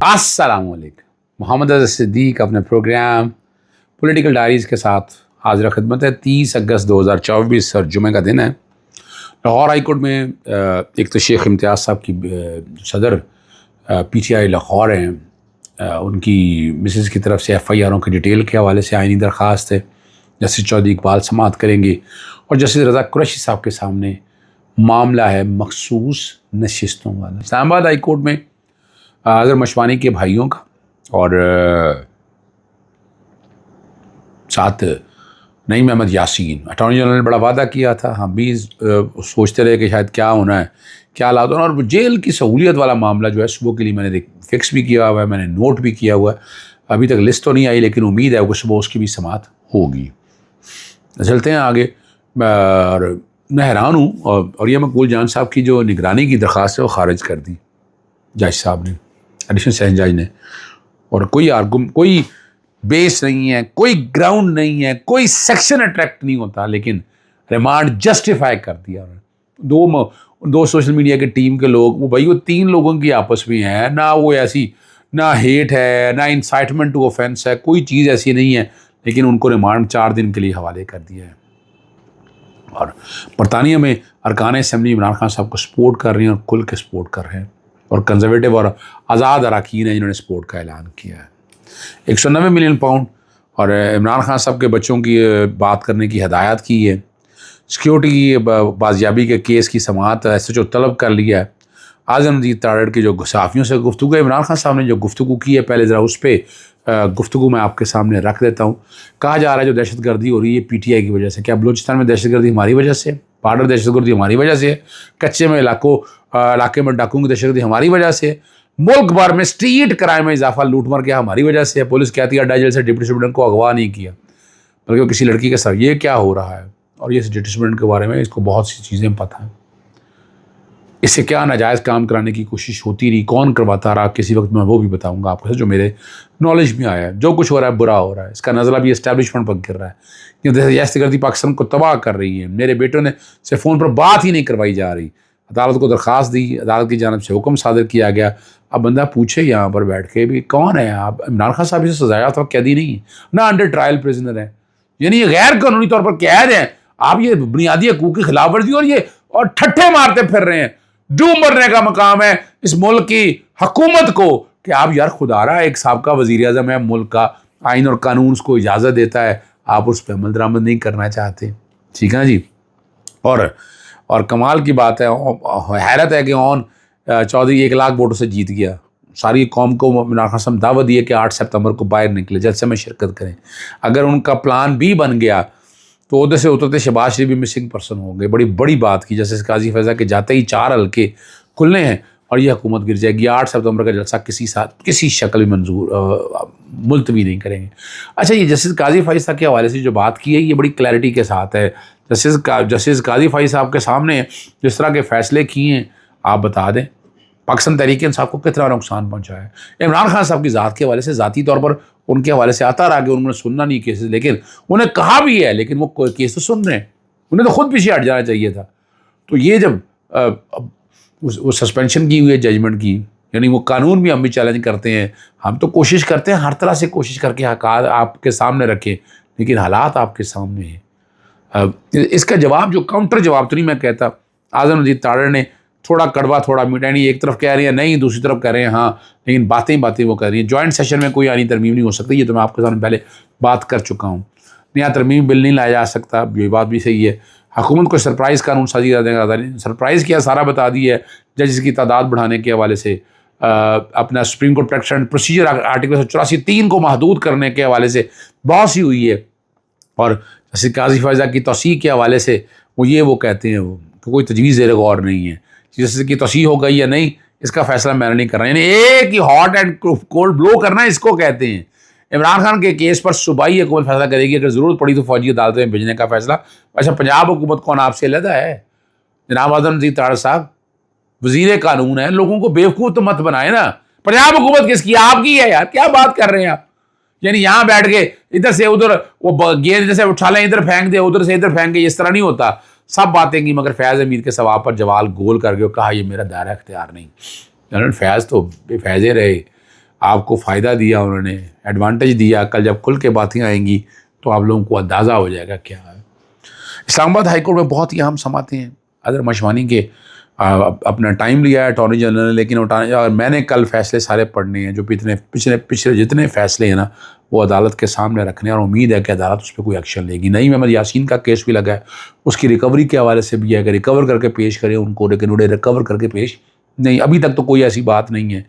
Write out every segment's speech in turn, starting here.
السلام علیکم. محمد اظہر صدیق اپنے پروگرام پولیٹیکل ڈائریز کے ساتھ حاضر خدمت ہے. 30 اگست 2024 اور جمعہ کا دن ہے. لاہور ہائی کورٹ میں ایک تو شیخ امتیاز صاحب کی صدر پی ٹی آئی لاہور ہیں، ان کی مسز کی طرف سے ایف آئی آروں کی ڈیٹیل کے حوالے سے آئینی درخواست ہے. جسٹس چودھری اقبال سماعت کریں گے اور جسٹس رضا قریشی صاحب کے سامنے معاملہ ہے مخصوص نشستوں والا. اسلام آباد ہائی کورٹ میں اظہر مشوانی کے بھائیوں کا اور ساتھ نعیم احمد یاسین، اٹارنی جنرل نے بڑا وعدہ کیا تھا، ہم بھی سوچتے رہے کہ شاید کیا ہونا ہے، کیا حالات ہونا. اور جیل کی سہولیت والا معاملہ جو ہے صبح کے لیے میں نے فکس بھی کیا ہوا ہے، میں نے نوٹ بھی کیا ہوا ہے. ابھی تک لسٹ تو نہیں آئی لیکن امید ہے کہ صبح اس کی بھی سماعت ہوگی. چلتے ہیں آگے. میں حیران ہوں اور یہ مقبول جان صاحب کی جو نگرانی کی درخواست ہے وہ خارج کر دی جج صاحب نے، ایڈیشنل سیشن جج نے. اور کوئی بیس نہیں ہے، کوئی گراؤنڈ نہیں ہے، کوئی سیکشن اٹریکٹ نہیں ہوتا، لیکن ریمانڈ جسٹیفائی کر دیا. دو سوشل میڈیا کے ٹیم کے لوگ، وہ تین لوگوں کی آپس میں ہیں، نہ وہ ایسی نہ ہیٹ ہے نہ انسائٹمنٹ ٹو اوفینس ہے، کوئی چیز ایسی نہیں ہے، لیکن ان کو ریمانڈ 4 دن کے لیے حوالے کر دیا ہے. اور برطانیہ میں ارکان اسمبلی عمران خان صاحب کو سپورٹ کر رہے ہیں اور کھل کے سپورٹ کر رہے ہیں، اور کنزرویٹو اور آزاد اراکین ہیں جنہوں نے سپورٹ کا اعلان کیا ہے. 190 ملین پاؤنڈ اور عمران خان صاحب کے بچوں کی بات کرنے کی ہدایت کی ہے. سیکیورٹی کی بازیابی کے کیس کی سماعت ایس ایچ او طلب کر لیا ہے. اعظم مزید تارڑ کے جو صحافیوں سے گفتگو، عمران خان صاحب نے جو گفتگو کی ہے، پہلے ذرا اس پہ گفتگو میں آپ کے سامنے رکھ دیتا ہوں. کہا جا رہا ہے جو دہشت گردی ہو رہی ہے پی ٹی آئی کی وجہ سے. کیا بلوچستان میں دہشت گردی ہماری وجہ سے؟ بارڈر دہشت گردی ہماری وجہ سے؟ کچے میں علاقے میں ڈاکوؤں کی دہشت گردی ہماری وجہ سے؟ ملک بھر میں اسٹریٹ کرائم میں اضافہ لوٹ مار کیا ہماری وجہ سے؟ پولیس کہتی ہے اڈا جیل سے ڈپٹی سپرنٹینڈنٹ کو اغوا نہیں کیا بلکہ وہ کسی لڑکی کے ساتھ. یہ کیا ہو رہا ہے؟ اور یہ ڈپٹی سپرنٹینڈنٹ کے بارے میں اس کو بہت سی چیزیں پتہ ہیں. اس سے کیا ناجائز کام کرانے کی کوشش ہوتی رہی، کون کرواتا رہا، کسی وقت میں وہ بھی بتاؤں گا آپ کو جو میرے نالج میں آیا ہے. جو کچھ ہو رہا ہے برا ہو رہا ہے، اس کا نزلہ بھی اسٹیبلشمنٹ پر گر رہا ہے. یہ دہشت گردی پاکستان کو تباہ کر رہی ہے. میرے بیٹوں نے سے فون پر بات ہی نہیں کروائی جا رہی. عدالت کو درخواست دی، عدالت کی جانب سے حکم صادر کیا گیا. اب بندہ پوچھے یہاں پر بیٹھ کے بھی کون ہے آپ؟ عمران خان صاحب سے سزایافتہ قیدی نہیں ہے، نہ انڈر ٹرائل پریزنر ہے، یعنی یہ غیر قانونی طور پر قید ہیں. آپ یہ بنیادی حقوق کی خلاف ورزی اور ٹھٹھے مارتے پھر رہے ہیں. ڈوب مرنے کا مقام ہے اس ملک کی حکومت کو کہ آپ یار خدا رہا ایک سابقہ وزیر اعظم ہے ملک کا، آئین اور قانون اس کو اجازت دیتا ہے، آپ اس پہ عمل درآمد نہیں کرنا چاہتے. ٹھیک ہے جی. اور کمال کی بات ہے، حیرت ہے کہ چودھری 1 لاکھ ووٹوں سے جیت گیا. ساری قوم کو عمران خان صاحب دعوت دی ہے کہ 8 ستمبر کو باہر نکلے، جلسے میں شرکت کریں. اگر ان کا پلان بھی بن گیا تو عہدے سے اترتے شہباز شریف بھی مسنگ پرسن ہوں گے. بڑی بات کی جیسے قاضی فیضا کے جاتے ہی 4 حلقے کھلنے ہیں اور یہ حکومت گر جائے گی. 8 ستمبر کا جلسہ کسی شکل میں ملتوی نہیں کریں گے. اچھا، یہ جسٹس قاضی فیضا کے حوالے سے جو بات کی ہے یہ بڑی کلیئرٹی کے ساتھ ہے. جسٹس قاضی فیضا صاحب کے سامنے جس طرح کے فیصلے کیے ہیں آپ بتا دیں پاکستان تحریک انصاف کو کتنا نقصان پہنچا ہے. عمران خان صاحب کی ذات کے حوالے سے ذاتی طور پر ان کے حوالے سے آتا رہا کہ انہوں نے سننا نہیں کیسز، لیکن انہیں کہا بھی ہے، لیکن وہ کیس تو سن رہے ہیں، انہیں تو خود پیچھے ہٹ جانا چاہیے تھا. تو یہ جب وہ سسپینشن کی ہوئی ہے ججمنٹ کی، یعنی وہ قانون بھی ہم بھی چیلنج کرتے ہیں، ہم تو کوشش کرتے ہیں ہر طرح سے کوشش کر کے حقائق آپ کے سامنے رکھیں، لیکن حالات آپ کے سامنے ہیں. اس کا جواب جو کاؤنٹر جواب تو نہیں میں کہتا، اعظم مزید تارڑ نے تھوڑا کڑوا تھوڑا میٹھا، یعنی ایک طرف کہہ رہے ہیں نہیں، دوسری طرف کہہ رہے ہیں ہاں، لیکن باتیں وہ کر رہی ہیں. جوائنٹ سیشن میں کوئی آئینی ترمیم نہیں ہو سکتی، یہ تو میں آپ کے سامنے پہلے بات کر چکا ہوں. نیا ترمیم بل نہیں لایا جا سکتا، یہ بات بھی صحیح ہے. حکومت کو سرپرائز قانون سازی سرپرائز کیا سارا بتا دی ہے. ججز کی تعداد بڑھانے کے حوالے سے اپنا supreme court practice and procedure article 84(3) کو محدود کرنے کے حوالے سے بہت سی ہوئی ہے. اور جیسے قاضی فیضا کی توسیع کے حوالے سے وہ کہتے ہیں کہ کوئی تجویز زیر غور نہیں ہے. جیسے کی توسیع ہو گئی یا نہیں اس کا فیصلہ میں نے نہیں کرنا، یعنی ایک ہی ہاٹ اینڈ کولڈ بلو کرنا اس کو کہتے ہیں. عمران خان کے کیس پر صوبائی حکومت فیصلہ کرے گی، اگر ضرورت پڑی تو فوجی عدالتوں میں بھیجنے کا فیصلہ. اچھا، پنجاب حکومت کون آپ سے علیحدہ ہے؟ جناب اعظم مزید تارڑ صاحب وزیر قانون ہے، لوگوں کو بیوقوف تو مت بنائے نا. پنجاب حکومت کس کی؟ آپ کی ہے یار، کیا بات کر رہے ہیں آپ؟ یعنی یہاں بیٹھ کے ادھر سے ادھر وہ گیند جیسے اٹھا لیں، ادھر پھینک دے، ادھر سے ادھر پھینک کے، اس طرح نہیں ہوتا. سب باتیں کی مگر فیض امیر کے ثواب پر جوال گول کر کے کہا یہ میرا دائرہ اختیار نہیں. فیض تو بے فیضے رہے. آپ کو فائدہ دیا انہوں نے, ایڈوانٹیج دیا, کل جب کھل کے باتیں آئیں گی تو آپ لوگوں کو اندازہ ہو جائے گا کیا ہے. اسلام آباد ہائی کورٹ میں بہت ہی اہم سماعتیں ہیں. اظہر مشوانی کے اپنا ٹائم لیا ہے اٹارنی جنرل نے, لیکن اور میں نے کل فیصلے سارے پڑھنے ہیں جو پچھلے جتنے فیصلے ہیں نا وہ عدالت کے سامنے رکھنے ہیں, اور امید ہے کہ عدالت اس پہ کوئی ایکشن لے گی. نعیم احمد یاسین کا کیس بھی لگا ہے, اس کی ریکوری کے حوالے سے بھی ہے کہ ریکور کر کے پیش کریں ان کو, لیکن انہیں ریکور کر کے پیش نہیں, ابھی تک تو کوئی ایسی بات نہیں ہے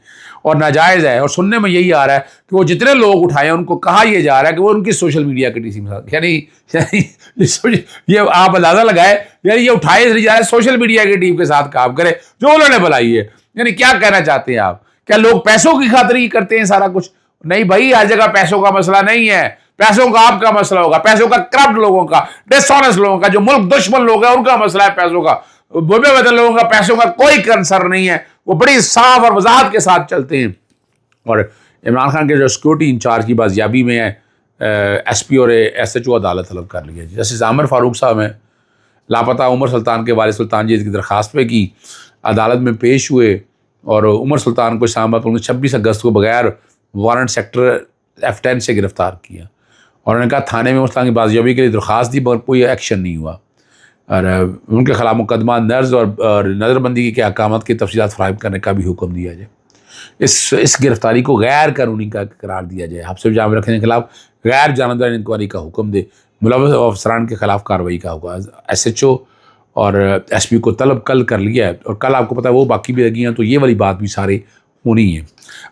اور ناجائز ہے. اور سننے میں یہی آ رہا ہے کہ وہ جتنے لوگ اٹھائے ان کو کہا یہ جا رہا ہے کہ وہ ان کی سوشل میڈیا کے ٹی سی میں, یعنی یہ آپ اندازہ لگائے, یعنی یہ اٹھائے اس لیے جا رہا ہے سوشل میڈیا کی ٹیم کے ساتھ کام کرے جو انہوں نے بلائی ہے. یعنی کیا کہنا چاہتے ہیں آپ, کیا لوگ پیسوں کی خاطر ہی کرتے ہیں سارا کچھ؟ نہیں بھائی, ہر جگہ پیسوں کا مسئلہ نہیں ہے, پیسوں کا آپ کا مسئلہ ہوگا, پیسوں کا کرپٹ لوگوں کا, ڈس آنیسٹ لوگوں کا, جو ملک دشمن لوگ ہیں ان کا مسئلہ ہے پیسوں کا. بوبے بدل لوگوں کا پیسوں کا کوئی کنسرن نہیں ہے, وہ بڑی صاف اور وضاحت کے ساتھ چلتے ہیں. اور عمران خان کے جو سیکورٹی انچارج کی بازیابی میں ہے ایس پی اور ایس ایچ او عدالت طلب کر لی ہے. جیسے عامر فاروق صاحب ہیں, لاپتہ عمر سلطان کے والد سلطان جیت کی درخواست پہ کی, عدالت میں پیش ہوئے اور عمر سلطان کو اسلام آباد 26 اگست کو بغیر وارنٹ سیکٹر F10 سے گرفتار کیا, اور انہوں نے کہا تھانے میں مسلمان کی بازیابی کے لیے درخواست دی مگر کوئی ایکشن نہیں ہوا, اور ان کے خلاف مقدمہ درج اور نظر بندی کے احکامات کی تفصیلات فراہم کرنے کا بھی حکم دیا جائے. اس گرفتاری کو غیر قانونی کا قرار دیا جائے. حبس جام رکھنے کے خلاف غیر جانبدار انکوائری کا حکم دے, ملوث افسران کے خلاف کارروائی کا ہوگا. ایس ایچ او اور ایس پی کو طلب کل کر لیا ہے, اور کل آپ کو پتہ ہے وہ باقی بھی لگی ہیں, تو یہ والی بات بھی سارے ہونی ہے.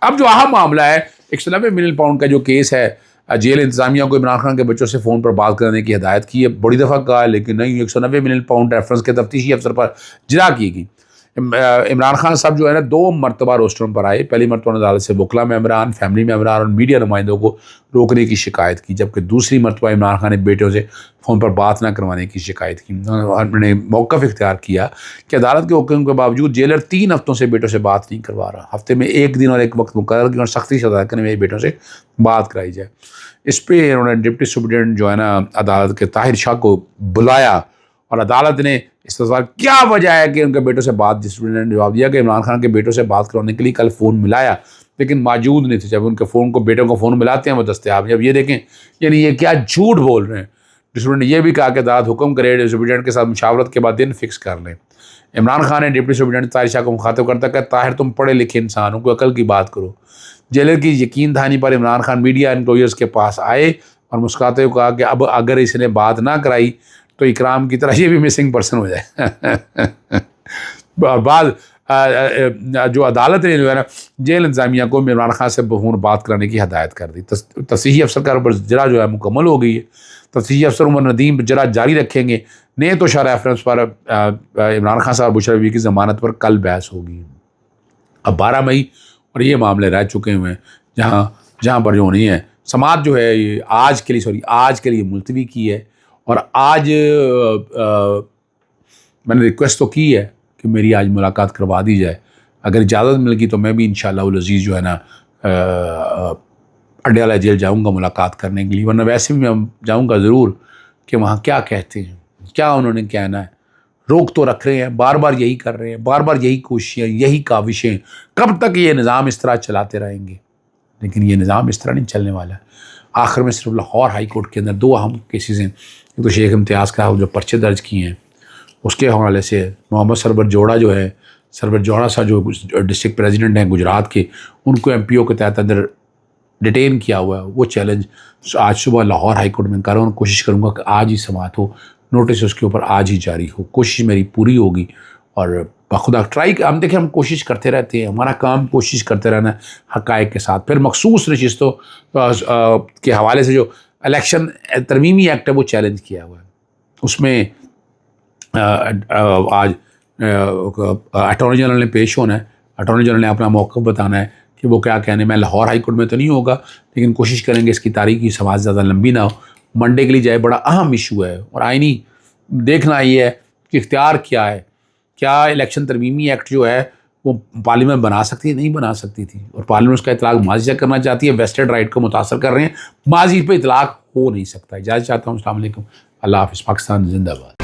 اب جو اہم معاملہ ہے 190 ملین پاؤنڈ کا جو کیس ہے, جیل انتظامیہ کو عمران خان کے بچوں سے فون پر بات کرنے کی ہدایت کی ہے. بڑی دفعہ کہا ہے لیکن نہیں, 190 ملین پاؤنڈ ریفرنس کے تفتیشی افسر پر جرا کی گئی. عمران خان صاحب جو ہے نا 2 مرتبہ روسٹرم پر آئے. پہلی مرتبہ عدالت سے وکلا ممبران, فیملی ممبران اور میڈیا نمائندوں کو روکنے کی شکایت کی, جبکہ دوسری مرتبہ عمران خان نے بیٹوں سے فون پر بات نہ کروانے کی شکایت کی. انہوں نے موقف اختیار کیا کہ عدالت کے حکم کے باوجود جیلر 3 ہفتوں سے بیٹوں سے بات نہیں کروا رہا. ہفتے میں 1 دن اور 1 وقت مقرر کیا اور سختی سے عدالت نے بیٹوں سے بات کرائی جائے. اس پہ انہوں نے ڈپٹی سپرنٹینڈنٹ جو ہے نا عدالت کے طاہر شاہ کو بلایا, اور عدالت نے اس کا سوال کیا وجہ ہے کہ ان کے بیٹوں سے بات, سپرنٹینڈنٹ نے جواب دیا کہ عمران خان کے بیٹوں سے بات کروانے کے لیے کل فون ملایا لیکن موجود نہیں تھے. جب ان کے فون کو بیٹوں کو فون ملاتے ہیں وہ دستیاب. جب یہ دیکھیں یعنی یہ کیا جھوٹ بول رہے ہیں. سپرنٹینڈنٹ نے یہ بھی کہا کہ عدالت حکم کرے سپرنٹینڈنٹ کے ساتھ مشاورت کے بعد دن فکس کر لیں. عمران خان نے ڈپٹی سپرنٹینڈنٹ طاہر شاہ کو مخاطب کرتا کہ طاہر تم پڑھے لکھے انسان ہو, کوئی عقل کی بات کرو. جیلر کی یقین دہانی پر عمران خان میڈیا انکلوئرز کے پاس آئے اور مسکراتے ہوئے کہا کہ اب اگر اس نے بات نہ کرائی تو اکرام کی طرح یہ بھی مسنگ پرسن ہو جائے. اور بعد جو عدالت نے جو ہے نا جیل انتظامیہ کو عمران خان سے فون بات کرانے کی ہدایت کر دی. تفتیشی افسر کا اوپر جرا جو ہے مکمل ہو گئی ہے. تفتیشی افسر عمر ندیم جرا جاری رکھیں گے. نہیں تو شرح ریفرنس پر عمران خان صاحب بشرا بیوی کی ضمانت پر کل بحث ہوگی. اب 12 مئی اور یہ معاملے رہ چکے ہوئے ہیں جہاں پر جو نہیں ہے سماعت جو ہے یہ آج کے لیے ملتوی کی ہے. اور آج میں نے ریکویسٹ تو کی ہے کہ میری آج ملاقات کروا دی جائے. اگر اجازت مل گئی تو میں بھی انشاءاللہ العزیز جو ہے نا اڈے والا جیل جاؤں گا ملاقات کرنے کے لیے, ورنہ ویسے بھی میں جاؤں گا ضرور کہ وہاں کیا کہتے ہیں, کیا انہوں نے کہنا ہے. روک تو رکھ رہے ہیں, بار بار یہی کر رہے ہیں, بار بار یہی کوششیں, یہی کاوشیں. کب تک یہ نظام اس طرح چلاتے رہیں گے؟ لیکن یہ نظام اس طرح نہیں چلنے والا ہے. آخر میں صرف لاہور ہائی کورٹ کے اندر 2 اہم کیسز ہیں. ایک تو شیخ امتیاز کا جو پرچے درج کیے ہیں اس کے حوالے سے محمد سرور جوڑا جو ہے, سرور جوڑا صاحب جو ڈسٹرکٹ پریزیڈنٹ ہیں گجرات کے, ان کو MPO کے تحت اندر ڈیٹین کیا ہوا ہے. وہ چیلنج آج صبح لاہور ہائی کورٹ میں کر رہا ہوں. کوشش کروں گا کہ آج ہی سماعت ہو, نوٹس اس کے اوپر آج ہی جاری ہو. کوشش میری پوری ہوگی اور بخدا ہم دیکھیں ہم کوشش کرتے رہتے ہیں, ہمارا کام کوشش کرتے رہنا ہے حقائق کے ساتھ. پھر مخصوص نشستوں کے حوالے سے جو الیکشن ترمیمی ایکٹ ہے وہ چیلنج کیا ہوا ہے. اس میں آج اٹارنی جنرل نے پیش ہونا ہے. اٹارنی جنرل نے اپنا موقف بتانا ہے کہ وہ کیا کہنے. میں لاہور ہائی کورٹ میں تو نہیں ہوگا لیکن کوشش کریں گے اس کی تاریخ کی سماعت زیادہ لمبی نہ ہو, منڈے کے لیے جائے. بڑا اہم ایشو ہے اور آئینی دیکھنا یہ ہے کہ اختیار کیا ہے. کیا الیکشن ترمیمی ایکٹ جو ہے وہ پارلیمنٹ بنا سکتی ہے؟ نہیں بنا سکتی تھی, اور پارلیمنٹ اس کا اطلاق ماضی سے کرنا چاہتی ہے. ویسٹڈ رائٹ کو متاثر کر رہے ہیں, ماضی پہ اطلاق ہو نہیں سکتا. اجازت چاہتا ہوں. السلام علیکم. اللہ حافظ. پاکستان زندہ باد.